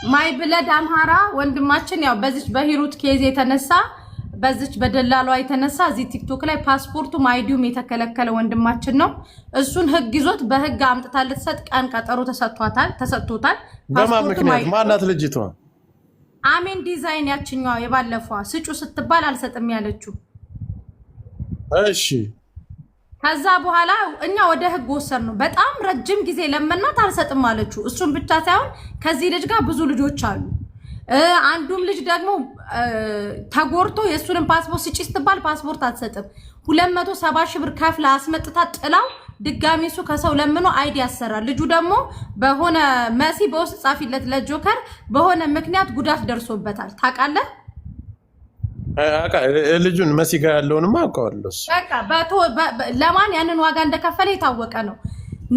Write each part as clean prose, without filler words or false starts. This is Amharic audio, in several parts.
ማይ ብለድ አምሃራ ወንድማችን ያው በዚች በሂሩት ኬዝ የተነሳ በዚች በደላሏ የተነሳ እዚህ ቲክቶክ ላይ ፓስፖርቱም አይዲውም የተከለከለ ወንድማችን ነው። እሱን ህግ ይዞት በህግ አምጥታ ልትሰጥ ቀን ቀጠሮ ተሰጥቶታል። ፓስፖርቱ ማናት ልጅቷ? አሜን ዲዛይን ያችኛዋ የባለፈዋ ስጩ ስትባል አልሰጥም ያለችው። እሺ ከዛ በኋላ እኛ ወደ ህግ ወሰን ነው። በጣም ረጅም ጊዜ ለመናት አልሰጥም አለችው። እሱን ብቻ ሳይሆን ከዚህ ልጅ ጋር ብዙ ልጆች አሉ። አንዱም ልጅ ደግሞ ተጎርቶ የሱንም ፓስፖርት ስጪ ስትባል ፓስፖርት አትሰጥም። 270 ሺህ ብር ከፍላ አስመጥታ ጥላው ድጋሚ እሱ ከሰው ለምኖ አይዲ ያሰራል። ልጁ ደግሞ በሆነ መሲ በውስጥ ጻፊለት ለጆከር በሆነ ምክንያት ጉዳት ደርሶበታል። ታውቃለህ? ልጁን መሲ ጋር ያለውንማ አውቀዋለሁ። በቃ ለማን ያንን ዋጋ እንደከፈለ የታወቀ ነው።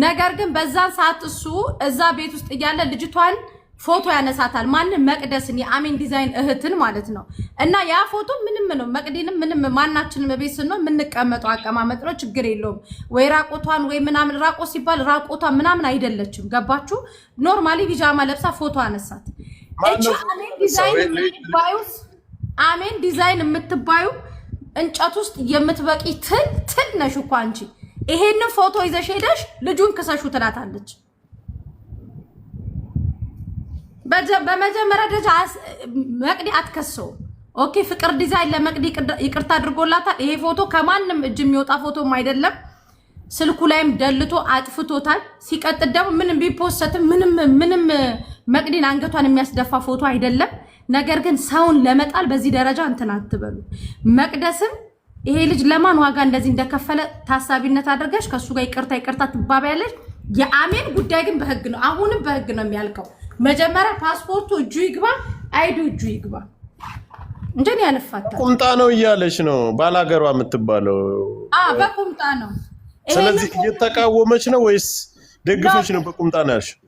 ነገር ግን በዛን ሰዓት እሱ እዛ ቤት ውስጥ እያለ ልጅቷን ፎቶ ያነሳታል። ማንም መቅደስን የአሜን ዲዛይን እህትን ማለት ነው። እና ያ ፎቶ ምንም ነው መቅዲንም ምንም ማናችንም ቤት ስንሆን የምንቀመጠው አቀማመጥ ነው፣ ችግር የለውም። ወይ ራቆቷን ወይ ምናምን ራቆት ሲባል ራቆቷን ምናምን አይደለችም። ገባችሁ? ኖርማሊ ቢጃማ ለብሳ ፎቶ አነሳት። እቺ አሜን ዲዛይን የምትባዩ እንጨት ውስጥ የምትበቂ ትል ነሽ እኮ አንቺ። ይሄንን ፎቶ ይዘሽ ሄደሽ ልጁን ክሰሹ ትላታለች። በመጀመሪያ ደረጃ መቅዲ አትከሰው። ኦኬ ፍቅር ዲዛይን ለመቅዲ ይቅርታ አድርጎላታል። ይሄ ፎቶ ከማንም እጅ የሚወጣ ፎቶም አይደለም። ስልኩ ላይም ደልቶ አጥፍቶታል። ሲቀጥል ደግሞ ምንም ቢፖስትም ምንም መቅዲን አንገቷን የሚያስደፋ ፎቶ አይደለም። ነገር ግን ሰውን ለመጣል በዚህ ደረጃ እንትን አትበሉ። መቅደስም ይሄ ልጅ ለማን ዋጋ እንደዚህ እንደከፈለ ታሳቢነት አድርገሽ ከሱ ጋር ይቅርታ ትባባያለሽ። የአሜን ጉዳይ ግን በህግ ነው፣ አሁንም በህግ ነው የሚያልቀው። መጀመሪያ ፓስፖርቱ እጁ ይግባ፣ አይዱ እጁ ይግባ እንጂ ያለፋታ ቁምጣ ነው እያለች ነው ባላገሯ የምትባለው። በቁምጣ ነው። ስለዚህ እየተቃወመች ነው ወይስ ደግፈች ነው? በቁምጣ ነው ያልሽው።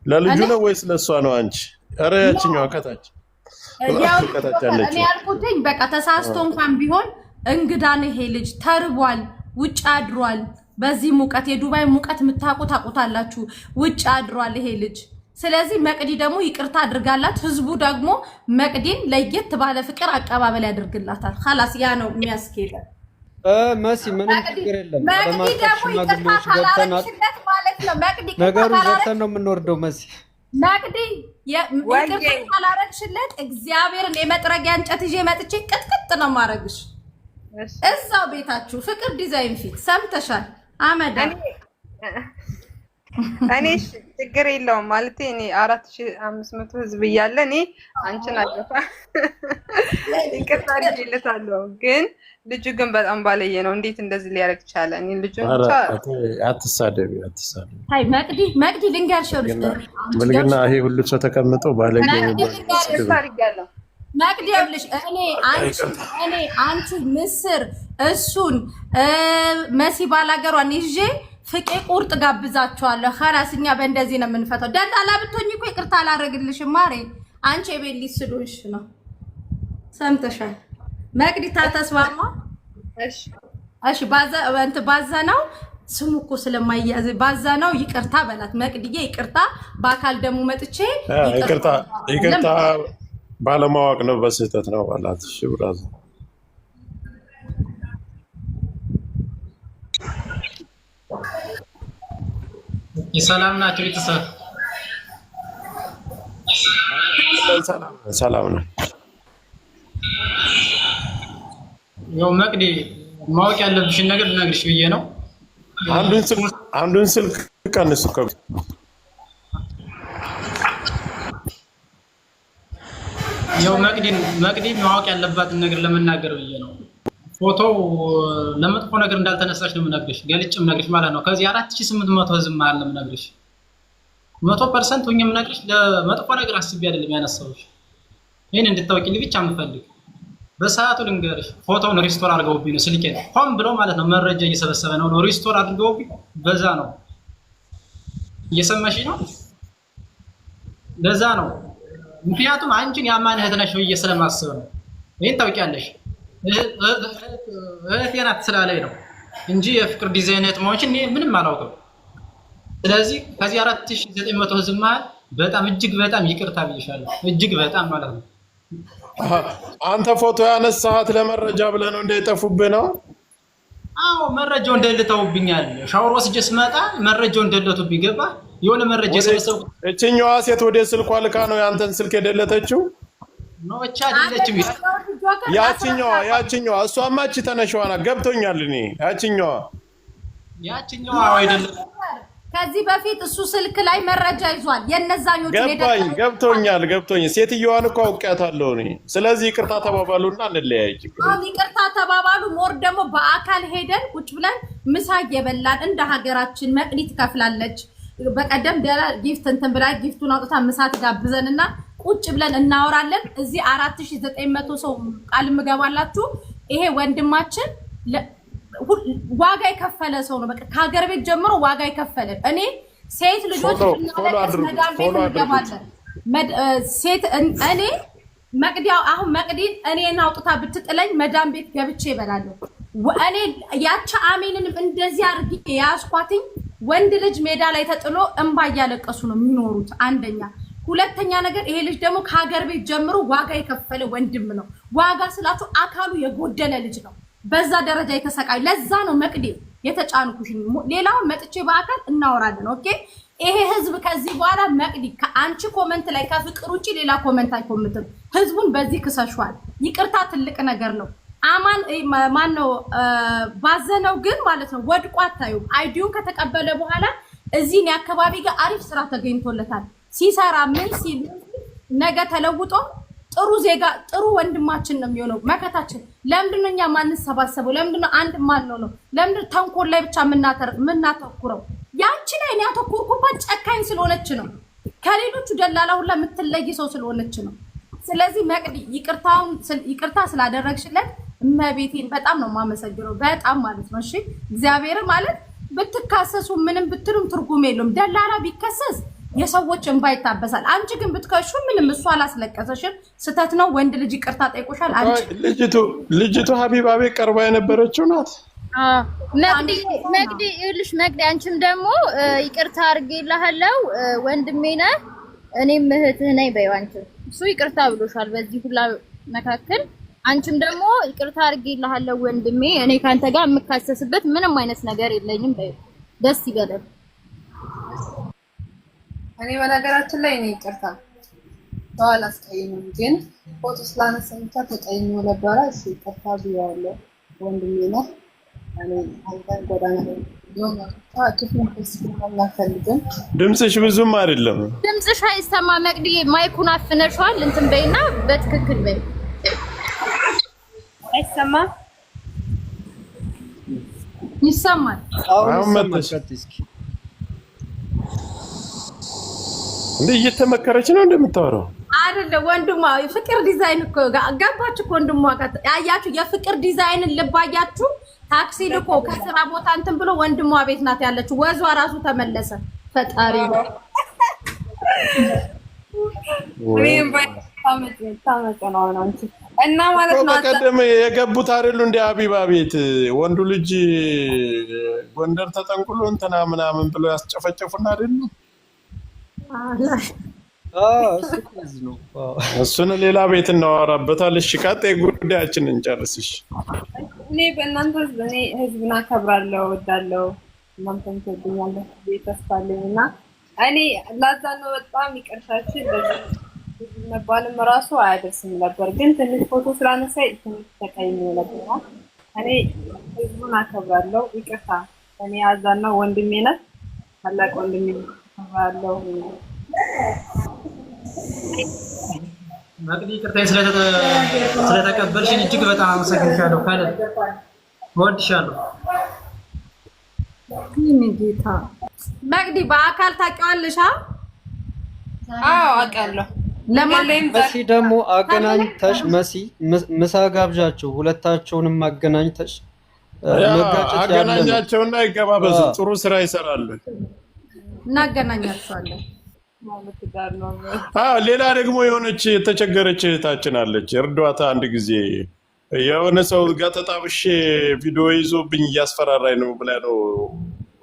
ለልጁ ነው ወይስ ለሷ ነው? አንቺ ኧረ ያችኛው ከታች እኔ ያልኩትኝ በቃ ተሳስቶ እንኳን ቢሆን እንግዳ ነው ይሄ ልጅ፣ ተርቧል፣ ውጭ አድሯል። በዚህ ሙቀት የዱባይ ሙቀት ታውቁታላችሁ። ውጭ አድሯል ይሄ ልጅ። ስለዚህ መቅዲ ደግሞ ይቅርታ አድርጋላት፣ ህዝቡ ደግሞ መቅዲን ለየት ባለ ፍቅር አቀባበል ያደርግላታል። خلاص ያ ነው የሚያስኬደው። መሲ ምንም ችግር የለም። መቅዲ ደግሞ ይቅርታ ካላረግሽለት ማለት ነው ነገሩ ዘተን ነው የምንወርደው። መሲ መቅዲ ይቅርታ ካላረግሽለት እግዚአብሔርን የመጥረጊያ እንጨት ይዤ መጥቼ ቅጥቅጥ ነው ማረግሽ እዛው ቤታችሁ ፍቅር ዲዛይን ፊት። ሰምተሻል አመዳ? እኔ ችግር የለውም ማለት እኔ 4500 ህዝብ እያለ እኔ አንቺን አለፋ ይቅርታ አድርጌለታለሁ። ግን ልጁ ግን በጣም ባለየ ነው። እንዴት እንደዚህ ሊያደርግ ቻለ? እኔ ልጁ ብቻ አትሳደቢ። አይ መቅዲ ልንገርሽ ብልግና ይሄ ሁሉ ሰው ተቀምጦ ባለየ ነው። መቅዲ ይኸውልሽ እኔ አንቺ ምስር እሱን መሲ ባላገሯን ይዤ ፍቄ ቁርጥ ጋብዛቸዋለሁ። ኸላስኛ በእንደዚህ ነው የምንፈታው። ደላላ ብትሆኚ እኮ ይቅርታ አላደርግልሽም ማሬ። አንቺ የቤት ሊስሉሽ ነው። ሰምተሻል? መቅዲ ተስማማ? እሺ ባዛናው ስሙ እኮ ስለማይያዝ ባዛናው ይቅርታ በላት። መቅዲዬ ይቅርታ፣ በአካል ደግሞ መጥቼ ይቅርታ ባለማወቅ ነው በስህተት ነው ባላት። እሺ ብራዛ ሰላም ናቸው ቤተሰብ? ሰላም ነው። ያው መቅዲ ማወቅ ያለብሽን ነገር ልነግርሽ ብዬ ነው። አንዱን ስልክ ቀንሱ። ያው መቅዲ ማወቅ ያለባትን ነገር ለመናገር ብዬ ነው። ፎቶው ለመጥፎ ነገር እንዳልተነሳሽ ነው የምነግርሽ፣ ገልጭም ነግርሽ ማለት ነው። ከዚህ 4800 ህዝብ ማለት ነው የምነግርሽ። 100% ሆኜ የምነግርሽ ለመጥፎ ነገር አስቤ አይደለም ያነሳውሽ። ይሄን እንድታውቂልኝ ብቻ የምፈልግ በሰዓቱ ልንገርሽ። ፎቶውን ሪስቶር አድርገውብኝ ነው ስልኬን ሆን ብሎ ማለት ነው። መረጃ እየሰበሰበ ነው ሪስቶር አድርገውብኝ። በዛ ነው እየሰማሽ ነው። ለዛ ነው ምክንያቱም አንቺን ያማን እህት ነሽ ብዬ ስለማስብ ነው። ይሄን ታውቂያለሽ። እህቴ ናት ስላለኝ ነው እንጂ የፍቅር ዲዛይን እህት መሆንሽን እኔ ምንም አላውቅም። ስለዚህ ከዚህ 4900 ህዝብ መሀል በጣም እጅግ በጣም ይቅርታ ብዬሻለሁ። እጅግ በጣም ማለት ነው። አንተ ፎቶ ያነሳሃት ለመረጃ ብለህ ነው እንደጠፉብህ ነው? አዎ መረጃው እንደልተውብኛል። ሻወር ወስጄ ስመጣ መረጃው እንደለቱብኝ ገባ። የሆነ መረጃ ሰበሰብኩ። እቺኛዋ ሴት ወደ ስልኳ ልካ ነው ያንተን ስልክ የደለተችው? ነው እቻ አይደለችም። ያቺኛዋ እሷማ እቺ ተነሽዋና ገብቶኛል። እኔ ያቺኛዋ አይደለም። ከዚህ በፊት እሱ ስልክ ላይ መረጃ ይዟል። የነዛኞቹ ገብቶኛል። ሴትዮዋን እኮ አውቃታለሁ እኔ። ስለዚህ ይቅርታ ተባባሉና እንለያይ። ይቅርታ ተባባሉ። ሞር ደግሞ በአካል ሄደን ቁጭ ብለን ምሳ እየበላን እንደ ሀገራችን መቅዲ ትከፍላለች። በቀደም ደላ ጊፍት እንትን ብላ ጊፍቱን አውጥታ ምሳ ትጋብዘንና ቁጭ ብለን እናወራለን። እዚህ 4900 ሰው ቃል ምገባላችሁ። ይሄ ወንድማችን ዋጋ የከፈለ ሰው ነው። በቃ ከሀገር ቤት ጀምሮ ዋጋ የከፈለ እኔ ሴት ልጆች መዳም ቤት እንገባለን። እኔ መቅዲያው አሁን መቅዲን እኔን አውጥታ ብትጥለኝ መዳም ቤት ገብቼ ይበላለሁ። እኔ ያቺ አሜንን እንደዚህ አድርጌ ያስኳትኝ ወንድ ልጅ ሜዳ ላይ ተጥሎ እንባ እያለቀሱ ነው የሚኖሩት። አንደኛ ሁለተኛ ነገር ይሄ ልጅ ደግሞ ከሀገር ቤት ጀምሮ ዋጋ የከፈለ ወንድም ነው። ዋጋ ስላችሁ አካሉ የጎደለ ልጅ ነው። በዛ ደረጃ የተሰቃዩ ለዛ ነው መቅዲ የተጫንኩሽ። ሌላው መጥቼ በአካል እናወራለን። ኦኬ ይሄ ህዝብ ከዚህ በኋላ መቅዲ ከአንቺ ኮሜንት ላይ ከፍቅር ውጪ ሌላ ኮሜንት አይኮምትም። ህዝቡን በዚህ ክሰሽዋል። ይቅርታ ትልቅ ነገር ነው። አማን ማን ነው ባዘነው ግን ማለት ነው ወድቆ አታዩም። አይዲውን ከተቀበለ በኋላ እዚህን አካባቢ ጋር አሪፍ ስራ ተገኝቶለታል። ሲሰራ ምን ሲል ነገ ተለውጦ ጥሩ ዜጋ ጥሩ ወንድማችን ነው የሚሆነው። መከታችን ለምንድነው እኛ ማንሰባሰበው? ለምንድነው አንድ ማን ነው? ለምንድነው ተንኮል ላይ ብቻ ምናተኩረው? ያንቺ ላይ ነው ያተኩርኩባት ጨካኝ ስለሆነች ነው። ከሌሎቹ ደላላ ሁላ የምትለይ ሰው ስለሆነች ነው። ስለዚህ መቅዲ ይቅርታ ስላደረግሽለት እመቤቴን በጣም ነው የማመሰግነው። በጣም ማለት ነው። እሺ እግዚአብሔር ማለት ብትካሰሱ ምንም ብትሉም ትርጉም የለውም። ደላላ ቢከሰስ የሰዎች እንባ ይታበሳል። አንቺ ግን ብትከሹ ምንም እሷ አላስለቀሰሽም። ስተት ነው። ወንድ ልጅ ይቅርታ ጠይቆሻል። አንቺ ልጅቱ ሀቢባ ቤት ቀርባ የነበረችው ናት። መቅዲ ይኸውልሽ፣ መቅዲ አንቺም ደግሞ ይቅርታ አድርጌልሃለሁ ወንድሜ ነህ፣ እኔም እህትህ ነኝ በይው። አንቺም እሱ ይቅርታ ብሎሻል በዚህ ሁላ መካከል። አንቺም ደግሞ ይቅርታ አድርጌልሃለሁ ወንድሜ፣ እኔ ካንተ ጋር የምካሰስበት ምንም አይነት ነገር የለኝም በይው። ደስ ይበላል። እኔ በነገራችን ላይ እኔ ይቅርታ ሰው አላስቀይምም፣ ግን ፎቶ ስላነሳኝ ብቻ ተቀይሜ ነበረ። እሺ ይቅርታ ብያለሁ ወንድሜ ነህ። እኔ አንተን ጎዳና ላይ ድምፅሽ ብዙም አይደለም። ድምፅሽ አይሰማ መቅዲ፣ ማይኩን አፍነሽዋል። እንትን በይና በትክክል በይ። አይሰማ ይሰማል። አሁን መጥተሽ እንዴ እየተመከረች ነው እንደምታወራው አይደለም። ወንድሟ ፍቅር ዲዛይን እኮ ገባች እኮ ወንድሟ ጋር ያያችሁ የፍቅር ዲዛይንን ልባያችሁ ታክሲ ልኮ ከስራ ቦታ እንትን ብሎ ወንድሟ ቤት ናት ያለችው። ወዟ ራሱ ተመለሰ። ፈጣሪ ነው። እና ማለት ነው በቀደም የገቡት አይደሉ እንደ ሀቢባ ቤት ወንዱ ልጅ ጎንደር ተጠንቁሎ እንትና ምናምን ብሎ ያስጨፈጨፉና አይደሉ? እሱን ሌላ ቤት እናወራበታል። እሺ ቀጣይ ጉዳያችንን እንጨርስሽ። እኔ በእናንተ እኔ ህዝብን አከብራለሁ፣ እወዳለሁ። እናንተም ትወዱኛላችሁ ተስፋ አለኝ እና እኔ ላዛ ነው በጣም ይቅርታችን መባልም ራሱ አያደርስም ነበር፣ ግን ትንሽ ፎቶ ስላነሳይ ትንሽ ተቀይሜ ነበር። እኔ ህዝብን አከብራለሁ። ይቅርታ እኔ አዛና ወንድሜ ነህ፣ ታላቅ ወንድሜ አከብራለሁ። መቅዲ ይቅርታዬን ስለተቀበልሽኝ እጅግ በጣም አመሰግንሻለሁ። ካለ እወድሻለሁ። ጌታ መቅዲ በአካል ታውቂዋለሽ? አዎ አውቃለሁ። መሲ ደግሞ አገናኝተሽ ምሳ ጋብዣቸው፣ ሁለታቸውንም አገናኝተሽ አገናኛቸውና ይገባበዙ። ጥሩ ስራ ይሰራሉ። እናገናኛቸዋለን። ሌላ ደግሞ የሆነች የተቸገረች እህታችን አለች። እርዷታ። አንድ ጊዜ የሆነ ሰው ጋር ተጣብሼ ቪዲዮ ይዞብኝ እያስፈራራኝ ነው ብላ ነው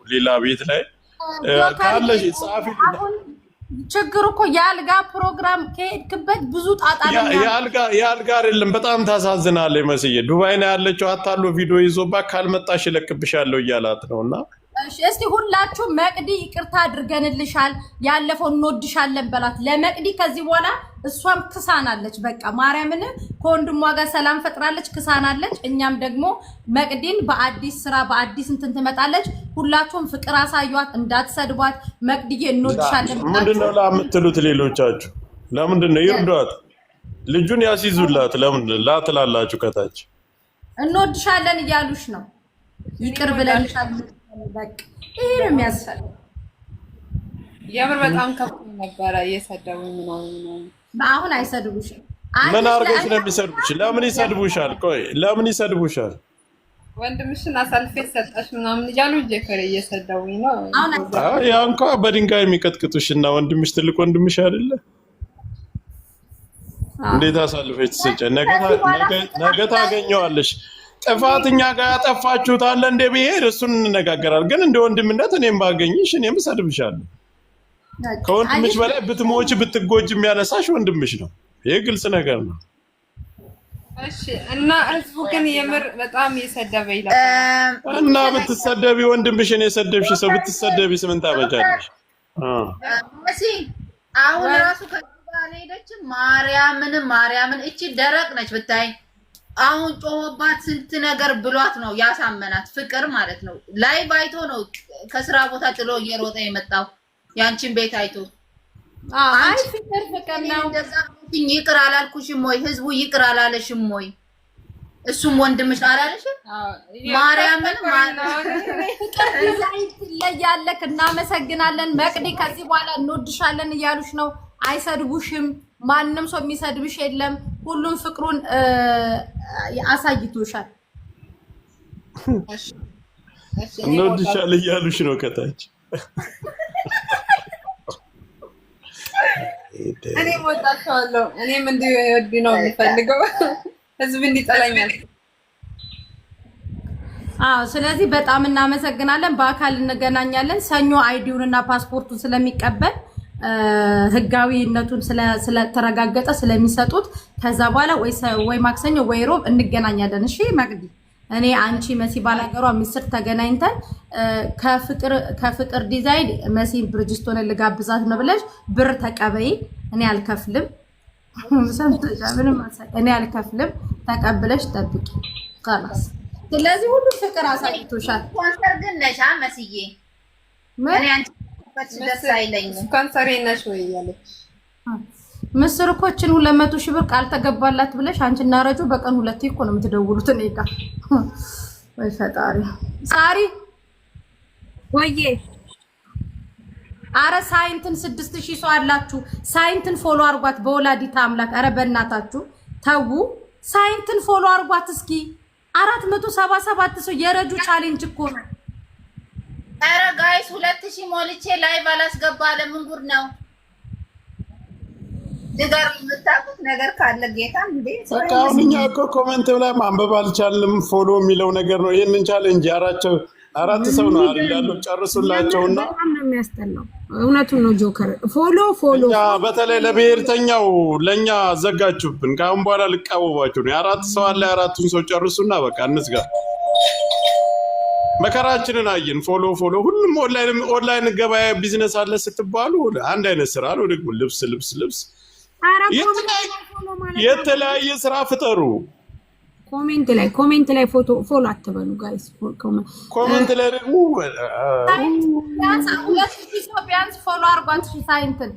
ሌላ ቤት ላይ ካለሽ ጻፊ። ችግር እኮ የአልጋ ፕሮግራም ከሄድክበት ብዙ ጣጣ ነው። የአልጋ አይደለም። በጣም ታሳዝናለች መስዬ። ዱባይ ነው ያለችው። አታሎ ቪዲዮ ይዞባት ካልመጣሽ እለቅብሻለሁ እያላት ነውና እስቲ ሁላችሁ መቅዲ ይቅርታ አድርገንልሻል፣ ያለፈው እንወድሻለን በላት ለመቅዲ። ከዚህ በኋላ እሷም ክሳናለች። በቃ ማርያምን ከወንድሟ ጋር ሰላም ፈጥራለች፣ ክሳናለች። እኛም ደግሞ መቅዲን በአዲስ ስራ በአዲስ እንትን ትመጣለች። ሁላችሁም ፍቅር አሳዩት፣ እንዳትሰድቧት። መቅዲዬ እንወድሻለን። ምንድነው ላምትሉት ሌሎቻችሁ? ለምንድነው ይርዷት፣ ልጁን ያስይዙላት። ለምንድነው ላትላላችሁ? ከታች እንወድሻለን እያሉሽ ነው። ይቅር ብለንሻል። በቃ ይሄ ነው የሚያስፈልገው። የምር በጣም ከፍ ነበረ እየሰደቡኝ ነው። አሁን አይሰድቡሽም። ምን አድርገሽ ነው የሚሰድቡሽ? ለምን ይሰድቡሻል? ቆይ ለምን ይሰድቡሻል? ወንድምሽን አሳልፌ ሰጣሽ ምናምን እያሉ ጀከረ እየሰደቡኝ ነው። ያ እንኳን በድንጋይ የሚቀጥቅጡሽ እና ወንድምሽ ትልቅ ወንድምሽ አይደለ? እንዴት አሳልፈሽ ትሰጪ? ነገ ታገኘዋለሽ። ጥፋትኛ ጋር ያጠፋችሁት አለ እንደ ብሄር እሱን እንነጋገራለን። ግን እንደ ወንድምነት እኔም ባገኝሽ እኔም እሰድብሻለሁ። ከወንድምሽ በላይ ብትሞች ብትጎጅ የሚያነሳሽ ወንድምሽ ነው። ይሄ ግልጽ ነገር ነው። እሺ እና ህዝቡ ግን የምር በጣም እየሰደበ ይላል። እና ብትሰደቢ ወንድምሽን የሰደብሽ ሰው ብትሰደቢ ስምን ታበጃለሽ? እሺ አሁን ራሱ ከዛ ሄደች። ማርያምን እቺ ደረቅ ነች ብታይ። አሁን ጮህባት ስንት ነገር ብሏት ነው ያሳመናት። ፍቅር ማለት ነው። ላይቭ አይቶ ነው ከስራ ቦታ ጥሎ እየሮጠ የመጣው ያንቺን ቤት አይቶ። አይ ፍቅር ነው። እንደዛ ይቅር አላልኩሽም ወይ? ህዝቡ ይቅር አላለሽም ወይ? እሱም ወንድምሽ አላለሽም? ማርያምን ፍቅር ዲዛይን ትለያለክ። እናመሰግናለን መቅዲ። ከዚህ በኋላ እንወድሻለን እያሉሽ ነው። አይሰድቡሽም። ማንም ሰው የሚሰድብሽ የለም። ሁሉም ፍቅሩን አሳይቶሻል። እንወድሻለን እያሉሽ ነው ከታች። እኔም ወጣቸዋለሁ። እኔም እንዲወድ ነው የሚፈልገው ህዝብ እንዲጠላኛል። ስለዚህ በጣም እናመሰግናለን። በአካል እንገናኛለን። ሰኞ አይዲውን እና ፓስፖርቱን ስለሚቀበል ህጋዊነቱን ስለተረጋገጠ ስለሚሰጡት ከዛ በኋላ ወይ ማክሰኞ ወይ ሮብ እንገናኛለን። እሺ መቅዲ፣ እኔ አንቺ መሲ ባላገሯ ምስር ተገናኝተን ከፍቅር ዲዛይን መሲ ብርጅስቶን ልጋብዛት ነው ብለሽ ብር ተቀበይ። እኔ አልከፍልም። እኔ አልከፍልም። ተቀብለሽ ጠብቂ። خلاص። ስለዚህ ሁሉ ፍቅር አሳይቶሻል። ስፖንሰር ግን ነሽ መስዬ። እኔ አንቺ ደስ አይለኝም። ስፖንሰር ነሽ ወይ ያለች ምስር እኮ እችን 200 ሺህ ብር ቃል ተገባላት ብለሽ አንቺና ረጁ በቀን 2 እኮ ነው የምትደውሉት። እኔ ጋር ወይ ፈጣሪ ሳሪ ወዬ አረ ሳይንትን 6000 ሰው አላችሁ። ሳይንትን ፎሎ አርጓት በወላዲታ አምላክ። አረ በእናታችሁ ተው። ሳይንትን ፎሎ አርጓት እስኪ 477 ሰው የረጁ ቻሌንጅ እኮ ነው። አረ ጋይስ 2000 ሞልቼ ላይቭ አላስገባ። ለምን ጉድ ነው? ነገር የምታውቁት ነገር ካለ ጌታ እንዴ በቃ እኛ እኮ ኮሜንት ላይ ማንበብ አልቻልንም። ፎሎ የሚለው ነገር ነው። ይሄንን ቻሌንጅ አራት ሰው ነው አይደል? ጨርሱላቸውና በጣም ነው የሚያስጠላው። እውነቱን ነው ጆከር። ፎሎ በተለይ ለብሔርተኛው ለኛ ዘጋችሁብን። ካሁን በኋላ ልቃወባችሁ ነው። አራት ሰው አለ። አራቱን ሰው ጨርሱና በቃ እንዝጋ። መከራችንን አየን። ፎሎ ሁሉም ኦንላይን ገበያ ቢዝነስ አለ ስትባሉ አንድ አይነት ስራ ነው። ደግሞ ልብስ የተለያየ ስራ ፍጠሩ። ኮሜንት ላይ ፎሎ አትበሉ ጋይስ። ኮሜንት ላይ ደግሞ ቢያንስ ፎሎ አርጓት ሳይንትን